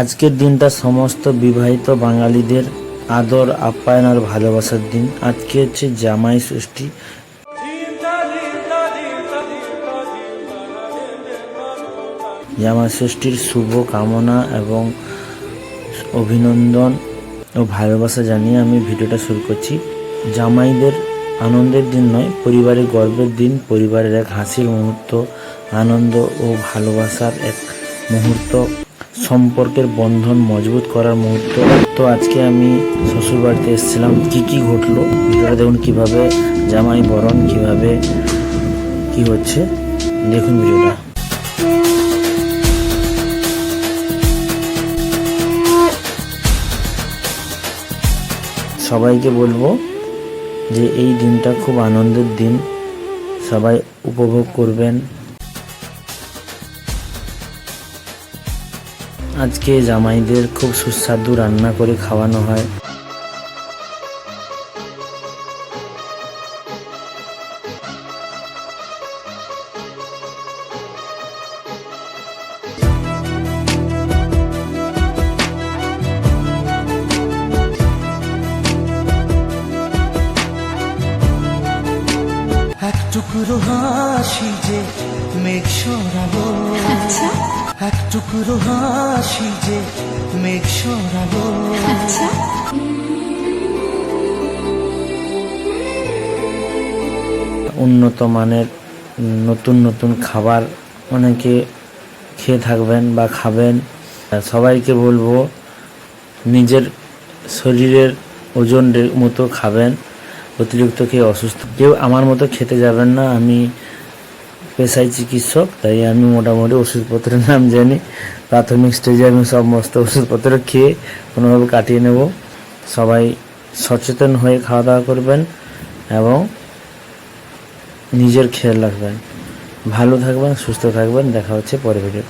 আজকের দিনটা সমস্ত বিবাহিত বাঙালিদের আদর আপ্যায়ন আর ভালোবাসার দিন। আজকে হচ্ছে জামাই ষষ্ঠী। জামাই ষষ্ঠীর শুভ কামনা এবং অভিনন্দন ও ভালোবাসা জানিয়ে আমি ভিডিওটা শুরু করছি। জামাইদের আনন্দের দিন নয়, পরিবারের গর্বের দিন, পরিবারের এক হাসির মুহূর্ত, আনন্দ ও ভালোবাসার এক মুহূর্ত, সম্পর্কের বন্ধন মজবুত করার মুহূর্ত। তো আজকে আমি শ্বশুর বাড়িতে এসেছিলাম, কি ঘটলো ভিডিওটা দেখুন, কিভাবে জামাই বরণ, কিভাবে কি হচ্ছে দেখুন ভিডিওটা। সবাইকে বলবো যে এই দিনটা খুব আনন্দের দিন, সবাই উপভোগ করবেন। আজকে জামাইদের খুব সুস্বাদু রান্না করে খাওয়ানো হয়। এক টুকরো হাসি যে মেঘ সরালো, এক টুকরো হাসি যে মেঘ সরালো। উন্নত মানের নতুন নতুন খাবার অনেকে খেয়ে থাকবেন বা খাবেন। সবাইকে বলবো নিজের শরীরের ওজন মতো খাবেন, অতিরিক্ত খেয়ে অসুস্থ কেউ আমার মতো খেতে যাবেন না। আমি পেশায় চিকিৎসক, তাই আমি মোটামুটি ওষুধপত্রের নাম জানি। প্রাথমিক স্টেজে আমি সমস্ত ওষুধপত্র খেয়ে কোনোভাবে কাটিয়ে নেব। সবাই সচেতন হয়ে খাওয়া দাওয়া করবেন এবং নিজের খেয়াল রাখবেন। ভালো থাকবেন, সুস্থ থাকবেন। দেখা হচ্ছে পরের ভিডিও।